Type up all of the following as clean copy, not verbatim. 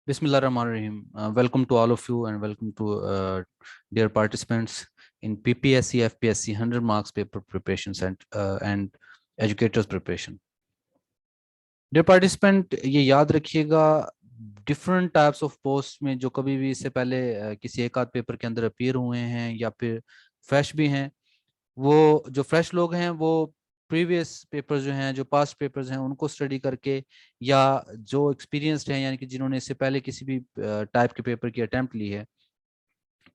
Bismillahirrahmanirrahim. Welcome to all of you and welcome to dear participants in PPSC FPSC 100 marks paper preparation and educators preparation. Dear participant, ये याद रखिएगा different types of post में जो कभी भी इससे पहले किसी एक आध पेपर के अंदर अपीयर हुए हैं या फिर फ्रेश भी हैं, वो जो फ्रेश लोग हैं वो प्रीवियस पेपर्स जो हैं, जो पास्ट पेपर्स हैं, उनको स्टडी करके, या जो एक्सपीरियंस्ड हैं यानी कि जिन्होंने इससे पहले किसी भी टाइप के पेपर की अटेम्प्ट ली है,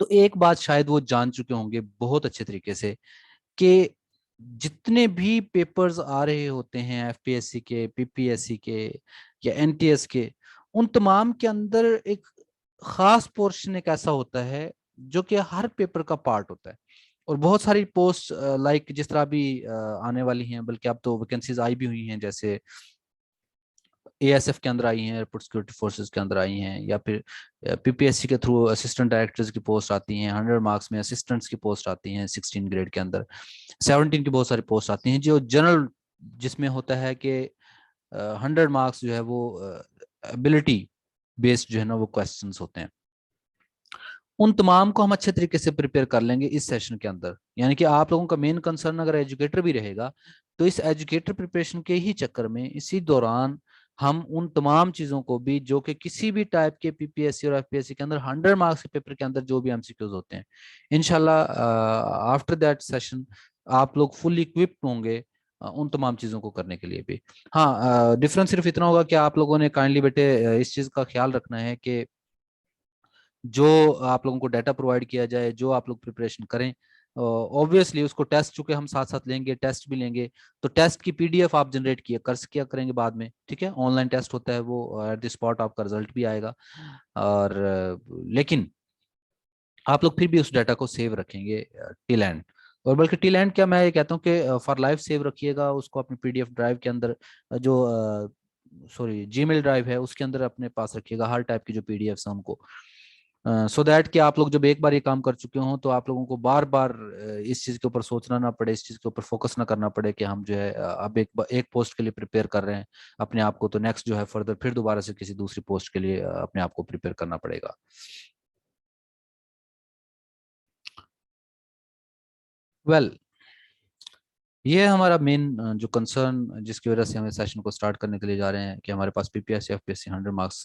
तो एक बात शायद वो जान चुके होंगे बहुत अच्छे तरीके से कि जितने भी पेपर्स आ रहे होते हैं एफपीएससी के, पीपीएससी के या एनटीएस के, उन तमाम के अंदर एक खास पोर्शन एक ऐसा होता है जो कि हर पेपर का पार्ट होता है। और बहुत सारी पोस्ट लाइक जिस तरह भी आने वाली हैं, बल्कि अब तो वैकेंसीज आई भी हुई हैं, जैसे एएसएफ के अंदर आई हैं, एयरपोर्ट सिक्योरिटी फोर्सेस के अंदर आई हैं, या फिर पीपीएससी के थ्रू असिस्टेंट डायरेक्टर्स की पोस्ट आती हैं, 100 मार्क्स में असिस्टेंट्स की पोस्ट आती हैं 16 ग्रेड के अंदर, 17 की बहुत सारी पोस्ट आती हैं जो जनरल, जिसमें होता है कि 100 मार्क्स जो है वो एबिलिटी बेस्ड जो है ना वो क्वेश्चंस होते हैं। उन तमाम को हम अच्छे तरीके से प्रिपेयर कर लेंगे इस सेशन के अंदर। यानी कि आप लोगों का मेन कंसर्न अगर एजुकेटर भी रहेगा, तो इस एजुकेटर प्रिपरेशन के ही चक्कर में इसी दौरान हम उन तमाम चीजों को भी, जो कि किसी भी टाइप के पीपीएससी और एफपीएससी के अंदर 100 मार्क्स के पेपर के अंदर जो भी एमसीक्यूज होते हैं, इंशाल्लाह आफ्टर दैट सेशन आप लोग फुल इक्विप्ड होंगे उन तमाम चीजों को करने के लिए भी। हाँ, डिफरेंस सिर्फ इतना होगा कि आप लोगों ने काइंडली बेटे इस चीज का ख्याल रखना है कि जो आप लोगों को डाटा प्रोवाइड किया जाए, जो आप लोग प्रिपरेशन करें, ऑब्वियसली उसको टेस्ट, चूंकि हम साथ साथ लेंगे, टेस्ट भी लेंगे, तो टेस्ट की पीडीएफ आप जनरेट किया करेंगे बाद में। ठीक है, ऑनलाइन टेस्ट होता है, वो एट द स्पॉट आपका रिजल्ट भी आएगा। और लेकिन आप लोग फिर भी उस डाटा को सेव रखेंगे टिल एंड। और बल्कि टिल एंड क्या, मैं ये कहता हूँ कि फॉर लाइफ सेव रखिएगा उसको अपनी पीडीएफ ड्राइव के अंदर, जो सॉरी जीमेल ड्राइव है उसके अंदर अपने पास रखिएगा, हर टाइप की जो पीडीएफ है उनको, सो दैट कि आप लोग जब एक बार ये काम कर चुके हों तो आप लोगों को बार बार इस चीज के ऊपर सोचना ना पड़े, इस चीज के ऊपर फोकस ना करना पड़े कि हम जो है अब एक पोस्ट के लिए प्रिपेयर कर रहे हैं अपने आप को, तो नेक्स्ट जो है फर्दर फिर दोबारा से किसी दूसरी पोस्ट के लिए अपने आप को प्रिपेयर करना पड़ेगा। वेल, ये है हमारा मेन जो कंसर्न, जिसकी वजह से हम इस सेशन को स्टार्ट करने के लिए जा रहे हैं, कि हमारे पास पीपीएससी एफपीएससी 100 मार्क्स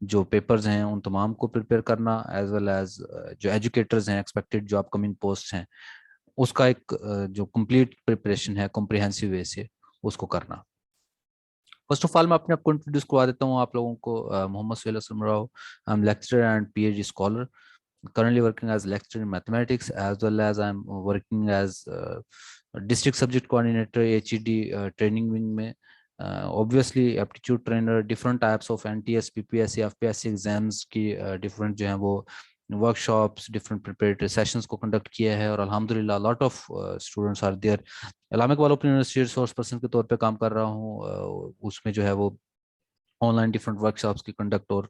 जो पेपर्स हैं उन तमाम को प्रिपेयर करना, एज वेल एज जो एजुकेटर्स हैं, एक्सपेक्टेड जो अपकमिंग पोस्ट हैं, उसका एक जो कंप्लीट प्रिपरेशन है कॉम्प्रिहेंसिव वे से उसको करना। फर्स्ट ऑफ ऑल मैं अपने आप को इंट्रोड्यूस करवा देता हूँ आप लोगों को। Mohammad Suhail Aslam Rao, I am lecturer and PhD scholar, currently working as lecturer in mathematics, as well as I'm working as district subject coordinator HED training wing में, obviously aptitude trainer, different types of NTS PPSC FPSC exams की different जो है वो workshops, different preparatory sessions को conduct किया है, और अल्हम्दुलिल्लाह lot of students are there। Islamic वालों अपनी यूनिवर्सिटी रिसोर्स पर्सन के तौर पे काम कर रहा हूँ, उसमें जो है वो ऑनलाइन डिफरेंट वर्कशॉप्स की कंडक्ट और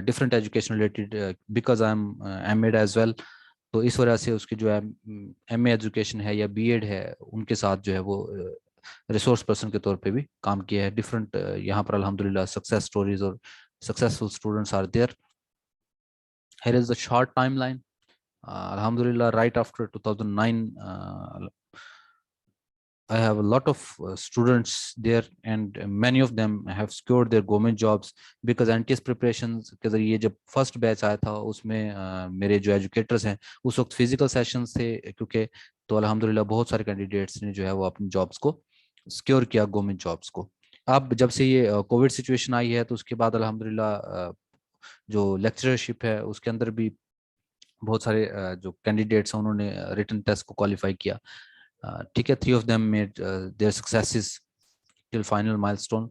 different education related, because I am MEd as well, तो इस वजह से उसकी जो है एमए एजुकेशन है या बीएड है, उनके साथ जो है वो रिसोर्स पर्सन के तौर पे भी काम किया है। डिफरेंट यहाँ पर अल्हम्दुलिल्लाह सक्सेस स्टोरीज और successful students are there. Here is the short timeline. Alhamdulillah, right after 2009, I have a lot of students there, and many of them have secured their government jobs because NTS preparations के जरिए जब first batch आया था उसमें मेरे जो educators हैं उस वक्त फिजिकल सेशंस थे, क्योंकि तो अल्हम्दुलिल्लाह बहुत सारे कैंडिडेट्स ने जो है वो अपनी जॉब्स को सिक्योर किया, गवर्नमेंट जॉब्स को। अब जब से ये कोविड सिचुएशन आई है तो उसके बाद अल्हम्दुलिल्लाह जो लेक्चरशिप है उसके अंदर भी बहुत सारे जो कैंडिडेट्स हैं उन्होंने रिटन टेस्ट को क्वालिफाई किया। ठीक है, 3 of them made their successes till final milestone।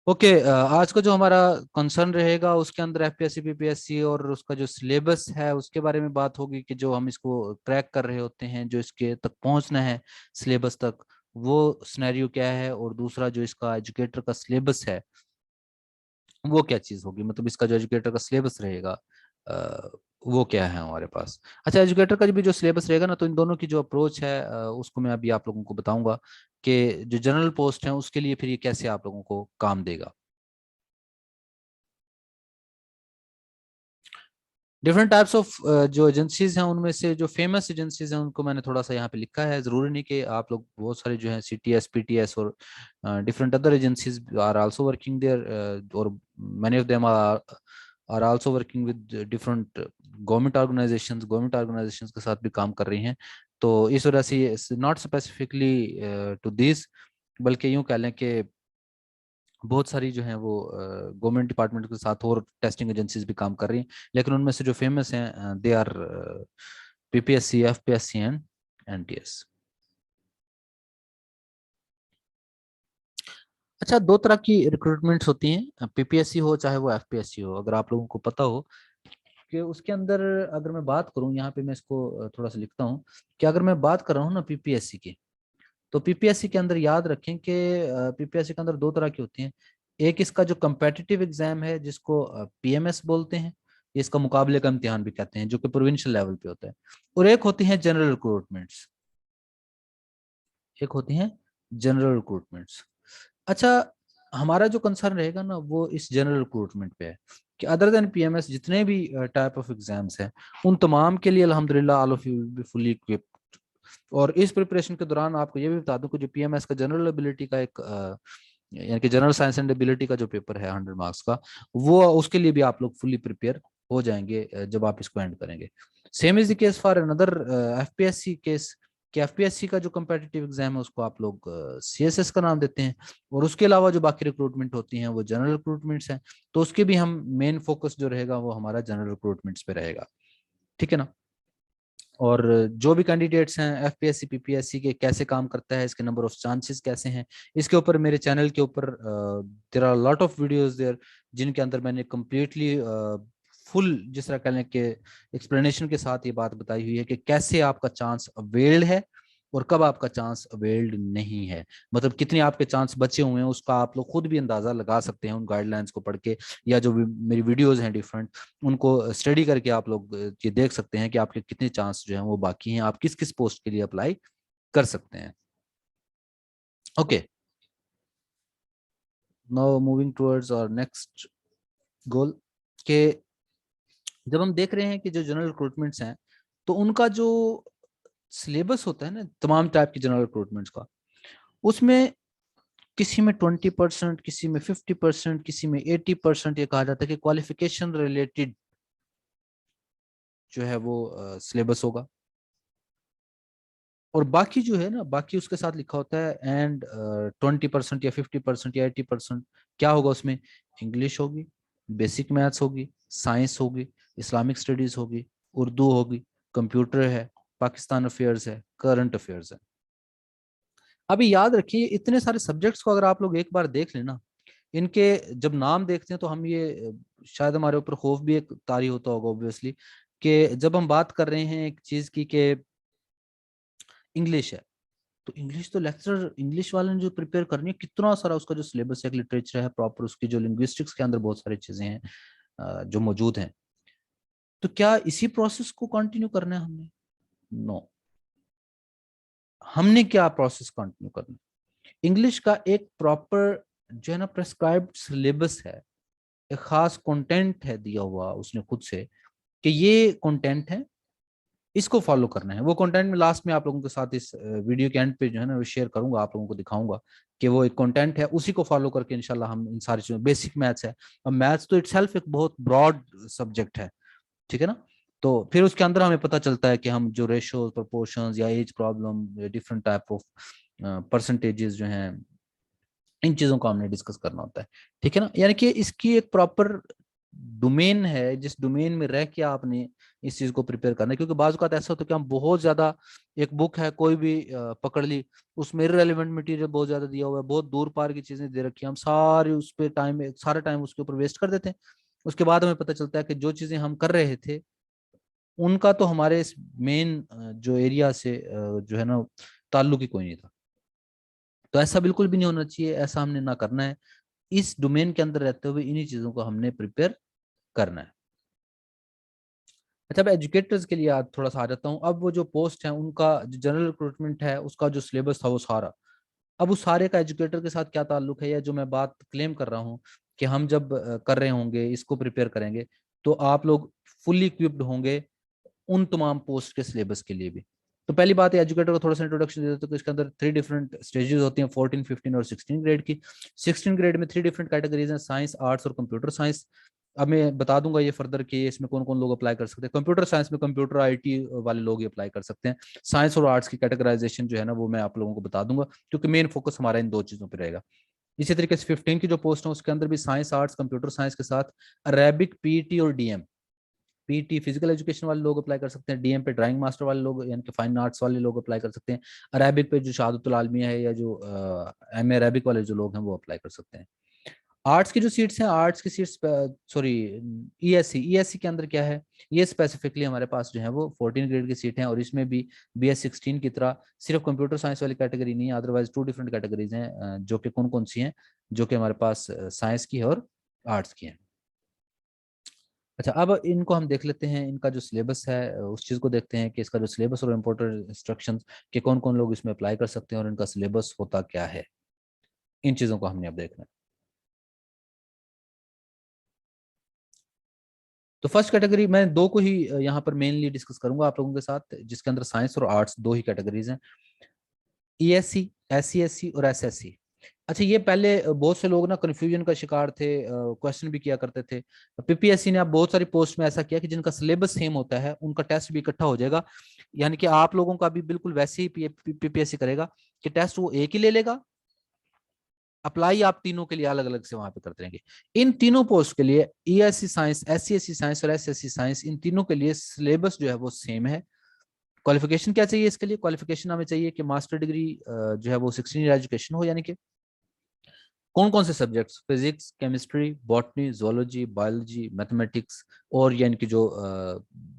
Okay, आज का जो हमारा कंसर्न रहेगा उसके अंदर एफपीएससी पीपीएससी और उसका जो सिलेबस है उसके बारे में बात होगी, कि जो हम इसको क्रैक कर रहे होते हैं, जो इसके तक पहुंचना है सिलेबस तक, वो सिनेरियो क्या है, और दूसरा जो इसका एजुकेटर का सिलेबस है वो क्या चीज होगी, मतलब इसका जो एजुकेटर का सिलेबस रहेगा अ, वो क्या है हमारे पास। अच्छा, एजुकेटर का भी जो सिलेबस रहेगा ना, तो इन दोनों की जो अप्रोच है उसको मैं अभी आप लोगों को बताऊंगा कि जो जनरल पोस्ट है उसके लिए फिर ये कैसे आप लोगों को काम देगा। डिफरेंट टाइप्स ऑफ जो एजेंसीज हैं, उनमें से जो फेमस एजेंसीज हैं उनको मैंने थोड़ा सा यहाँ पे लिखा है। जरूरी नहीं कि आप लोग, बहुत सारे जो है CTS PTS और different other agencies are also working there, और many of them are also working with different government organisations के साथ भी काम कर रही हैं। तो इस वजह से नॉट स्पेसिफिकली टू दिस, बल्कि यूं कह लें कि बहुत सारी जो है वो गवर्नमेंट डिपार्टमेंट के साथ और टेस्टिंग एजेंसीज भी काम कर रही हैं, लेकिन उनमें से जो फेमस हैं they are PPSC, FPSC and NTS। अच्छा, दो तरह की रिक्रूटमेंट्स होती हैं, PPSC हो चाहे वो FPSC हो। अगर आप लोगों को पता हो कि उसके अंदर, अगर मैं बात करूं यहाँ पे, मैं इसको थोड़ा सा लिखता हूँ कि अगर मैं बात कर रहा हूँ ना PPSC की, तो PPSC के अंदर याद रखें कि PPSC के अंदर दो तरह की होती हैं। एक इसका जो कम्पेटिटिव एग्जाम है जिसको PMS बोलते हैं, ये इसका मुकाबले का इम्तिहान भी कहते हैं, जो कि प्रोविंशियल लेवल पे होता है। और एक होती है जनरल रिक्रूटमेंट्स, एक होती हैं जनरल रिक्रूटमेंट्स। अच्छा, हमारा जो कंसर्न रहेगा ना वो इस जनरल रिक्रूटमेंट पे है कि अदर देन PMS जितने भी टाइप ऑफ एग्जाम्स हैं, उन तमाम के लिए अल्हम्दुलिल्लाह all of you will be fully equipped. और इस प्रिपरेशन के दौरान आपको ये भी बता दूं कि जो PMS का जनरल एबिलिटी का एक यानी कि जनरल साइंस एंड एबिलिटी का जो पेपर है 100 मार्क्स का, वो उसके लिए भी आप लोग फुली प्रिपेयर हो जाएंगे जब आप इसको एंड करेंगे। Same is the case for another FPSC case, कि FPSC का जो कम्पिटिटिव एग्जाम है उसको आप लोग CSS का नाम देते हैं, और उसके अलावा जो बाकी रिक्रूटमेंट होती हैं वो जनरल रिक्रूटमेंट्स हैं। तो उसके भी हम मेन फोकस जो रहेगा वो हमारा जनरल रिक्रूटमेंट्स पे रहेगा, ठीक है ना। और जो भी कैंडिडेट्स हैं FPSC PPSC के, कैसे काम करता है, इसके नंबर ऑफ चांसेस कैसे हैं, इसके ऊपर मेरे चैनल के ऊपर there are lot of videos there, जिनके अंदर मैंने कम्प्लीटली फुल, जिस तरह कहने के एक्सप्लेनेशन के साथ ये बात बताई हुई है कि कैसे आपका चांस अवेल्ड है और कब आपका चांस अवेल्ड नहीं है। मतलब कितने आपके चांस बचे हुए हैं उसका आप लोग खुद भी अंदाजा लगा सकते हैं उन गाइडलाइंस को पढ़ के, या जो भी मेरी वीडियोस हैं डिफरेंट, उनको स्टडी करके आप लोग ये देख सकते हैं कि आपके कितने चांस जो हैं वो बाकी हैं, आप किस किस पोस्ट के लिए अप्लाई कर सकते हैं। Okay, now moving towards our next goal, के जब हम देख रहे हैं कि जो जनरल रिक्रूटमेंट्स हैं, तो उनका जो सिलेबस होता है ना तमाम टाइप की जनरल रिक्रूटमेंट्स का, उसमें किसी में 20%, किसी में 50%, किसी में 80% ये कहा जाता है कि क्वालिफिकेशन रिलेटेड जो है वो सिलेबस होगा। और बाकी जो है ना, बाकी उसके साथ लिखा होता है एंड 20% या 50% या 80% क्या होगा उसमें, इंग्लिश होगी, बेसिक मैथ्स होगी, साइंस होगी, इस्लामिक स्टडीज होगी, उर्दू होगी, कंप्यूटर है, पाकिस्तान अफेयर्स है, करंट अफेयर्स है। अभी याद रखिए, इतने सारे सब्जेक्ट्स को अगर आप लोग एक बार देख लेना, इनके जब नाम देखते हैं तो हम ये शायद हमारे ऊपर खौफ भी एक तारी होता होगा ऑब्वियसली, कि जब हम बात कर रहे हैं एक चीज की कि इंग्लिश है, तो इंग्लिश तो लेक्चरर इंग्लिश वाले ने जो प्रिपेयर करनी है, कितना सारा उसका जो सिलेबस है, लिटरेचर है प्रॉपर, उसकी जो लिंग्विस्टिक्स के अंदर बहुत सारी चीजें हैं जो मौजूद हैं। तो क्या इसी प्रोसेस को कंटिन्यू करना है हमने? नो, हमने क्या प्रोसेस कंटिन्यू करना है? इंग्लिश का एक प्रॉपर जो है ना प्रेस्क्राइब्ड सिलेबस है, एक खास कंटेंट है दिया हुआ उसने खुद से, कि ये कंटेंट है, इसको फॉलो करना है। वो कंटेंट में लास्ट में आप लोगों के साथ इस वीडियो के एंड पे जो है ना वो शेयर करूंगा, आप लोगों को दिखाऊंगा कि वो एक कंटेंट है, उसी को फॉलो करके इंशाल्लाह हम इन सारी चीजों, बेसिक मैथ्स है, अब मैथ्स तो इटसेल्फ एक बहुत ब्रॉड सब्जेक्ट है, ठीक है ना। तो फिर उसके अंदर हमें पता चलता है कि हम जो रेशियोज, प्रोपोर्शंस या age problem, different type of percentages जो हैं, इन चीजों को हमने डिस्कस करना होता है, ठीक है ना। यानी कि इसकी एक प्रॉपर डोमेन है, जिस डोमेन में रह के आपने इस चीज को प्रिपेयर करना है। क्योंकि बाज़ औक़ात ऐसा होता है कि हम बहुत ज्यादा, एक बुक है कोई भी पकड़ ली, उसमें इररिलेवेंट मटेरियल बहुत ज्यादा दिया हुआ है, बहुत दूर पार की चीजें दे रखी है, हम सारे उस पे टाइम, सारा टाइम उसके ऊपर वेस्ट कर देते हैं। उसके बाद हमें पता चलता है कि जो चीजें हम कर रहे थे उनका तो हमारे इस मेन जो एरिया से जो है ना ताल्लुक ही कोई नहीं था। तो ऐसा बिल्कुल भी नहीं होना चाहिए, ऐसा हमने ना करना है। इस डोमेन के अंदर रहते हुए इन्हीं चीजों को हमने प्रिपेयर करना है। अच्छा, अब एजुकेटर्स के लिए आज थोड़ा सा आ जाता हूँ। अब वो जो पोस्ट है उनका जो जनरल रिक्रूटमेंट है उसका जो सिलेबस था वो सारा, अब उस सारे का एजुकेटर के साथ क्या ताल्लुक है, या जो मैं बात क्लेम कर रहा हूँ कि हम जब कर रहे होंगे इसको प्रिपेयर करेंगे, तो आप लोग फुल्ली इक्विप्ड होंगे उन तमाम पोस्ट के सिलेबस के लिए भी। तो पहली बात है, एजुकेटर को थोड़ा सा इंट्रोडक्शन दे देते हैं। तो इसके अंदर 3 डिफरेंट स्टेजेस होती हैं, 14, 15 और 16 ग्रेड की। 16 ग्रेड में 3 डिफरेंट कैटेगरीज हैं, साइंस, आर्ट्स और कंप्यूटर साइंस। अब मैं बता दूंगा ये फर्दर कि इसमें कौन कौन लोग अप्लाई कर सकते हैं। कंप्यूटर साइंस में कंप्यूटर आईटी वाले लोग ही अप्लाई कर सकते हैं। साइंस और आर्ट्स की कैटेगराइजेशन जो है ना वो मैं आप लोगों को बता दूंगा, क्योंकि मेन फोकस हमारा इन 2 चीजों पर रहेगा। इसी तरीके से 15 की जो पोस्ट है उसके अंदर भी साइंस, आर्ट्स, कंप्यूटर साइंस के साथ अरेबिक, पीटी और डीएम। पीटी फिजिकल एजुकेशन वाले लोग अप्लाई कर सकते हैं, डीएम पे ड्राइंग मास्टर वाले लोग यानी कि फाइन आर्ट्स वाले लोग अप्लाई कर सकते हैं, अरेबिक पे जो शहादतुल आलमिया है या जो एम ए अरेबिक वाले जो लोग हैं वो अप्लाई कर सकते हैं। आर्ट्स की जो सीट्स हैं, आर्ट्स की सीट्स, सॉरी, ईएससी के अंदर क्या है, ये स्पेसिफिकली हमारे पास जो है वो 14 ग्रेड की सीट है, और इसमें भी BS16 की तरह सिर्फ कंप्यूटर साइंस वाली कैटेगरी नहीं है, अदरवाइज 2 डिफरेंट कैटेगरीज हैं, जो कि कौन कौन सी हैं, जो कि हमारे पास साइंस की है और आर्ट्स की है। अच्छा, अब इनको हम देख लेते हैं, इनका जो सिलेबस है उस चीज़ को देखते हैं कि इसका जो सिलेबस और इम्पोर्टेंट इंस्ट्रक्शंस कि कौन कौन लोग इसमें अप्लाई कर सकते हैं और इनका सिलेबस होता क्या है। इन चीज़ों को हमने अब देखना है। तो फर्स्ट कैटेगरी मैं 2 को ही यहाँ पर मेनली डिस्कस करूंगा आप लोगों के साथ, जिसके अंदर साइंस और आर्ट्स 2 ही कैटेगरीज हैं, ESC, SCSC और SSC। अच्छा, ये पहले बहुत से लोग ना कंफ्यूजन का शिकार थे, क्वेश्चन भी किया करते थे। PPSC ने अब बहुत सारी पोस्ट में ऐसा किया कि जिनका सिलेबस सेम होता है उनका टेस्ट भी इकट्ठा हो जाएगा, यानी कि आप लोगों का भी बिल्कुल वैसे ही PPSC करेगा कि टेस्ट वो एक ही ले लेगा, अप्लाई आप तीनों के लिए अलग अलग से वहां पे करते रहेंगे। इन तीनों पोस्ट के लिए ESC साइंस, SCSC साइंस और SSC साइंस, इन तीनों के लिए सिलेबस जो है वो सेम है। क्वालिफिकेशन क्या चाहिए इसके लिए, क्वालिफिकेशन हमें चाहिए कि मास्टर डिग्री जो है वो 16 ईयर एजुकेशन हो, यानी कि कौन कौन से subjects, physics, chemistry, botany, zoology, biology, mathematics और यानी कि जो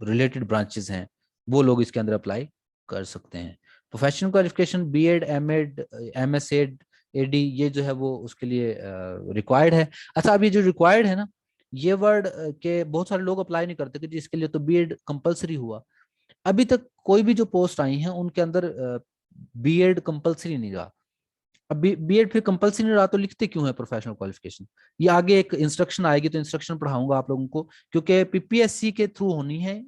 रिलेटेड ब्रांचेस हैं वो लोग इसके अंदर अप्लाई कर सकते हैं। Professional qualification B.Ed, M.Ed, MSEd, AD, ये जो है वो उसके लिए रिक्वायर्ड है। अच्छा, अब ये जो रिक्वायर्ड है ना, ये वर्ड के बहुत सारे लोग अप्लाई नहीं करते कि जी इसके लिए तो B.Ed कंपलसरी हुआ। अभी तक कोई भी जो पोस्ट आई हैं उनके अंदर B.Ed कंपलसरी नहीं रहा। अब B.Ed फिर कंपलसरी नहीं रहा तो लिखते क्यों है प्रोफेशनल क्वालिफिकेशन? ये आगे एक इंस्ट्रक्शन आएगी तो इंस्ट्रक्शन पढ़ाऊंगा आप लोगों को, क्योंकि PPSC के थ्रू होनी है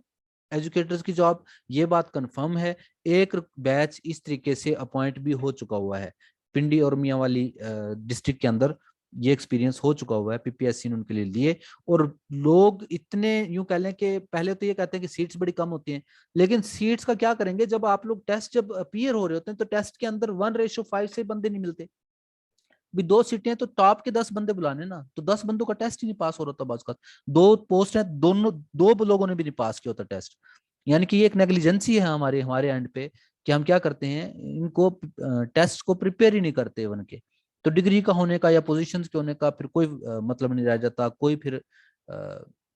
एजुकेटर्स की जॉब, ये बात कंफर्म है। एक बैच इस तरीके से अपॉइंट भी हो चुका हुआ है पिंडी और मियांवाली डिस्ट्रिक्ट के अंदर, ये एक्सपीरियंस हो चुका हुआ है, PPSC ने उनके लिए लिए। और लोग इतने यूं कह लें कि पहले तो ये कहते हैं कि सीट्स बड़ी कम होती हैं, लेकिन सीट्स का क्या करेंगे, जब आप लोग टेस्ट जब अपीयर हो रहे होते हैं तो टेस्ट के अंदर 1:5 से बंदे नहीं मिलते। भी 2 सीटें हैं तो टॉप के 10 बंदे बुलाने ना, तो 10 बंदों का टेस्ट ही नहीं पास हो रहा था बाज का। 2 पोस्ट है, दोनों 2 लोगों ने भी नहीं पास किया होता टेस्ट। यानी कि ये एक नेग्लिजेंसी है हमारे हमारे एंड पे कि हम क्या करते हैं, इनको टेस्ट को प्रिपेयर ही नहीं करते बन के। तो डिग्री का होने का या पोजीशंस के होने का फिर कोई मतलब नहीं रह जाता, कोई फिर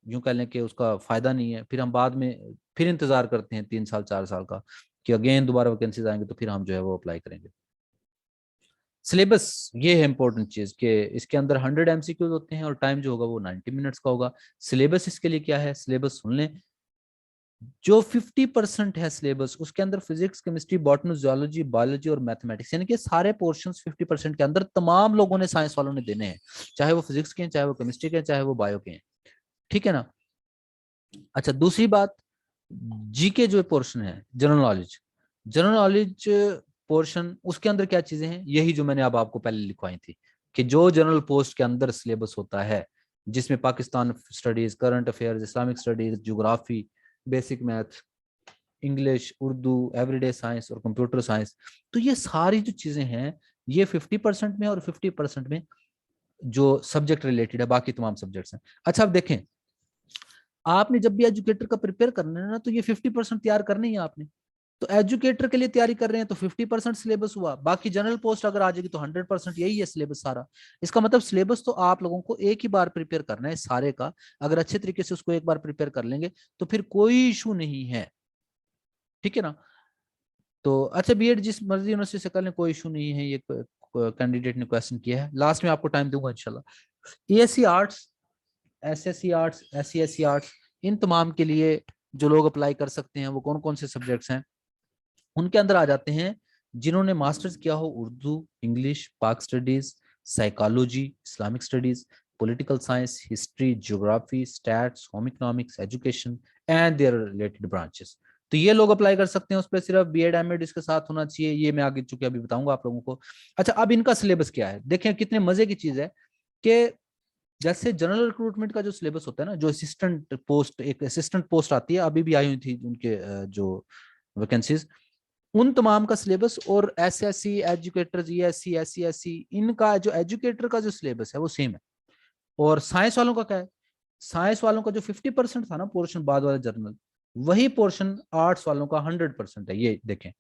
यूं कह लें कि उसका फायदा नहीं है। फिर हम बाद में फिर इंतजार करते हैं 3 साल 4 साल का कि अगेन दोबारा वैकेंसीज आएंगे तो फिर हम जो है वो अप्लाई करेंगे। सिलेबस ये है इंपॉर्टेंट चीज कि इसके अंदर 100 MCQs होते हैं और टाइम जो होगा वो 90 मिनट्स का होगा। सिलेबस इसके लिए क्या है, सिलेबस सुन लें। जो 50% है सिलेबस उसके अंदर physics, chemistry, botany, geology, biology और मैथमेटिक्स, यानी कि सारे पोर्शंस 50% के अंदर तमाम लोगों ने, साइंस वालों ने देने हैं, चाहे वो फिजिक्स के हैं, चाहे वो केमिस्ट्री के हैं, चाहे वो बायो के हैं। ठीक है ना? अच्छा, दूसरी बात, जीके जो पोर्शन है, general knowledge, general knowledge portion, उसके अंदर क्या चीजें हैं, यही जो मैंने अब आपको पहले लिखवाई थी कि जो जनरल पोस्ट के अंदर सिलेबस होता है, जिसमें Pakistan studies, current affairs, Islamic studies, geography, basic math, English, Urdu, everyday science और कंप्यूटर साइंस, तो ये सारी जो चीजें हैं ये 50% में और 50% में जो सब्जेक्ट रिलेटेड है, बाकी तमाम सब्जेक्ट्स हैं। अच्छा, अब देखें, आपने जब भी एजुकेटर का प्रिपेयर करना है ना तो ये 50% तैयार करनी है आपने। तो एजुकेटर के लिए तैयारी कर रहे हैं तो 50% सिलेबस हुआ, बाकी जनरल पोस्ट अगर आ जाएगी तो 100% यही है सिलेबस सारा। इसका मतलब सिलेबस तो आप लोगों को एक ही बार प्रिपेयर करना है सारे का। अगर अच्छे तरीके से उसको एक बार प्रिपेयर कर लेंगे तो फिर कोई इशू नहीं है। ठीक है ना? तो अच्छा, B.Ed जिस मर्जी यूनिवर्सिटी से कर लें, कोई इशू नहीं है, ये कैंडिडेट ने क्वेश्चन किया है, लास्ट में आपको टाइम दूंगा इंशाल्लाह। ESC arts, SSC arts, SCSC arts, इन तमाम के लिए जो लोग अप्लाई कर सकते हैं वो कौन कौन से सब्जेक्ट्स हैं, उनके अंदर आ जाते हैं जिन्होंने मास्टर्स किया हो उर्दू, इंग्लिश, पाक studies, psychology, Islamic studies, political science, history, geography, stats, home economics, education and their related branches. तो ये लोग अप्लाई कर सकते हैं उस पर, सिर्फ बीएड एमएड इसके साथ होना चाहिए, ये मैं आगे चुके अभी बताऊंगा आप लोगों को। अच्छा, अब इनका सिलेबस क्या है, देखें कितने मजे की चीज है कि जैसे जनरल रिक्रूटमेंट का जो सिलेबस होता है ना, जो असिस्टेंट पोस्ट, एक असिस्टेंट पोस्ट आती है, अभी भी आई हुई थी उनके जो वैकेंसीज, उन तमाम का सिलेबस, और SSC educators, ESC, SC, SC, इनका जो एजुकेटर का जो सिलेबस है वो सेम है। और साइंस वालों का क्या है, साइंस वालों का जो 50% था ना पोर्शन बाद वाला जर्नल, वही पोर्शन आर्ट्स वालों का 100% है। ये देखें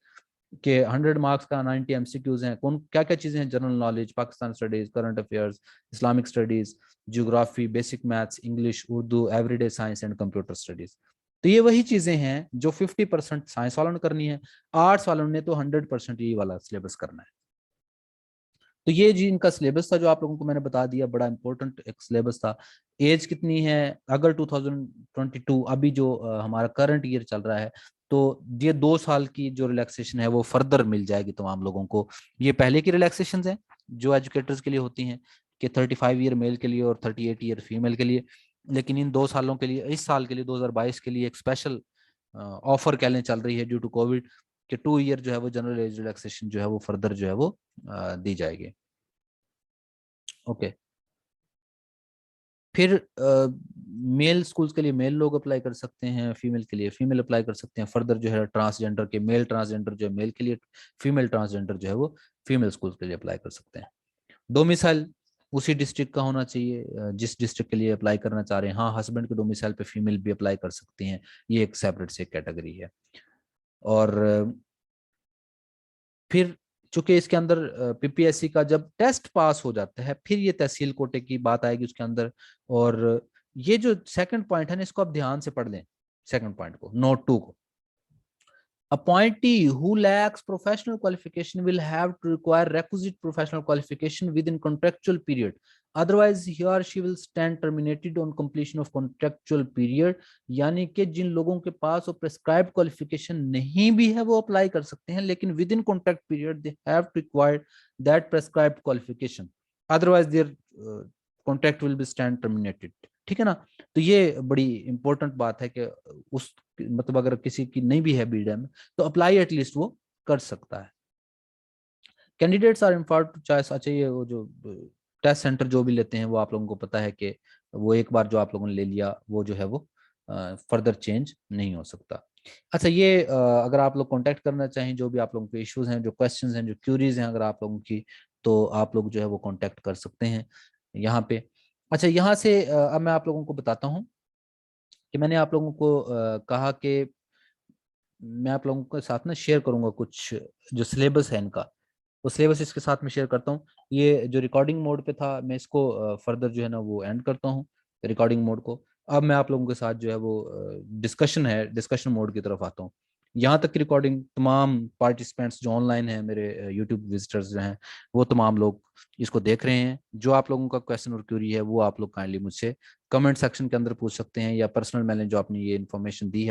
कि 100 मार्क्स का 90 एमसीक्यूज हैं, कौन क्या क्या चीजें हैं, general knowledge, Pakistan studies, current affairs, Islamic studies, geography, basic maths, English, Urdu, everyday science and computer studies. तो ये वही चीजें हैं जो 50% साइंस वालों ने करनी है, आर्ट्स वालों ने तो 100% ये वाला सिलेबस करना है। तो ये जी इनका सिलेबस था जो आप लोगों को मैंने बता दिया, बड़ा इंपॉर्टेंट एक सिलेबस था। एज कितनी है, अगर 2022 अभी जो हमारा करंट ईयर चल रहा है, तो ये 2 साल की जो रिलैक्सेशन है वो फर्दर मिल जाएगी तमाम लोगों को। ये पहले की रिलैक्सेशन है जो एजुकेटर्स के लिए होती हैं कि 35 ईयर मेल के लिए और 38 ईयर फीमेल के लिए, लेकिन इन 2 सालों के लिए, इस साल के लिए 2022 के लिए एक स्पेशल ऑफर कह लें चल रही है ड्यू टू कोविड, कि 2 ईयर जो है वो जनरल एज रिलैक्सेशन जो है वो फर्दर जो है वो दी जाएगी। ओके, फिर मेल स्कूल्स के लिए मेल लोग अप्लाई कर सकते हैं, फीमेल के लिए फीमेल अप्लाई कर सकते हैं। फर्दर जो है ट्रांसजेंडर के, मेल ट्रांसजेंडर जो है मेल के लिए, फीमेल ट्रांसजेंडर जो है वो फीमेल स्कूल्स के लिए अप्लाई कर सकते हैं। डोमिसाइल उसी डिस्ट्रिक्ट का होना चाहिए जिस डिस्ट्रिक्ट के लिए अप्लाई करना चाह रहे हैं। हाँ, हस्बैंड के डोमिसाइल पे फीमेल भी अप्लाई कर सकती हैं, ये एक सेपरेट से कैटेगरी है। और फिर चूंकि इसके अंदर पीपीएससी का जब टेस्ट पास हो जाता है, फिर ये तहसील कोटे की बात आएगी उसके अंदर। और ये जो सेकंड पॉइंट है ना, इसको आप ध्यान से पढ़ लें, सेकंड पॉइंट को, नोट 2 को। Appointee who lacks professional qualification will have to require requisite professional qualification within contractual period. Otherwise, he or she will stand terminated on completion of contractual period. यानी कि जिन लोगों के पास वो prescribed qualification नहीं भी है वो अप्लाई कर सकते हैं, लेकिन within contract period they have to require that prescribed qualification. Otherwise, their contract will be stand terminated. ठीक है ना। तो ये बड़ी इंपॉर्टेंट बात है कि उस मतलब अगर किसी की नहीं भी है बीडीएम तो अप्लाई एटलीस्ट वो कर सकता है। Candidates are informed to choice. अच्छा, ये वो जो टेस्ट सेंटर जो भी लेते हैं वो आप लोगों को पता है कि वो एक बार जो आप लोगों ने ले लिया वो जो है वो फर्दर चेंज नहीं हो सकता। अच्छा, ये अगर आप लोग कांटेक्ट करना चाहें, जो भी आप लोगों के इश्यूज हैं, जो क्वेश्चंस हैं, जो क्यूरीज हैं अगर आप लोगों की, तो आप लोग जो है वो कांटेक्ट कर सकते हैं यहाँ पे। अच्छा, यहाँ से अब मैं आप लोगों को बताता हूँ कि मैंने आप लोगों को कहा कि मैं आप लोगों के साथ ना शेयर करूंगा कुछ जो सिलेबस है इनका, वो सिलेबस इसके साथ में शेयर करता हूँ। ये जो रिकॉर्डिंग मोड पे था, मैं इसको फर्दर जो है ना वो एंड करता हूँ रिकॉर्डिंग मोड को। अब मैं आप लोगों के साथ जो है वो डिस्कशन है, डिस्कशन मोड की तरफ आता हूँ। यहाँ तक की रिकॉर्डिंग तमाम पार्टिसिपेंट्स जो ऑनलाइन हैं, मेरे यूट्यूब विजिटर्स जो हैं, वो तमाम लोग इसको देख रहे हैं। जो आप लोगों का क्वेश्चन और क्यूरी है वो आप लोग काइंडली मुझसे कमेंट सेक्शन के अंदर पूछ सकते हैं, या पर्सनल मैंने जो आपने ये इन्फॉर्मेशन दी है